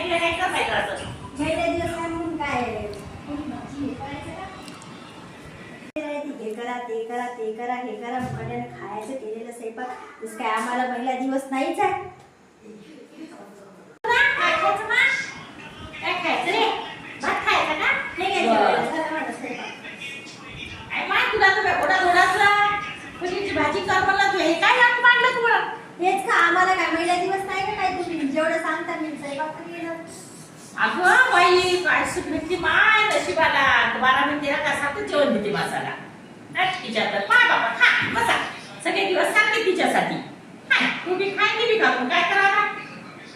दिवस काय करायचं असं? पहिल्या दिवस काय म्हणून काय हे करायचं का? हे करा ते करा ते करा हे करा मुकाट्याने खायचं केलेलं स्वयंपाक जसं काय आम्हाला पहिला दिवस नाहीच आहे. काय खायचं ना? काय खायचं रे? भात खायचा का? हे काय जेवायला माझा स्वयंपाक. काय मा तुला तर एवढा थोडासा पनीरची भाजी कर म्हणला तू हे काय लावून मांडलं तुला? हेच का आम्हाला काय पहिला दिवस नाही का काय तुम्ही जेवढं सांगता मी स्वयंपाक केलं. अगं बाई काय सुख भेटली माय नशिबाला 12 मिनिटाला कसातच जेवण देते मासाला तिच्या तर पाय बाबा खा बसा सगळे दिवस सांगते तिच्यासाठी तू बी खाय मी बी खाऊ काय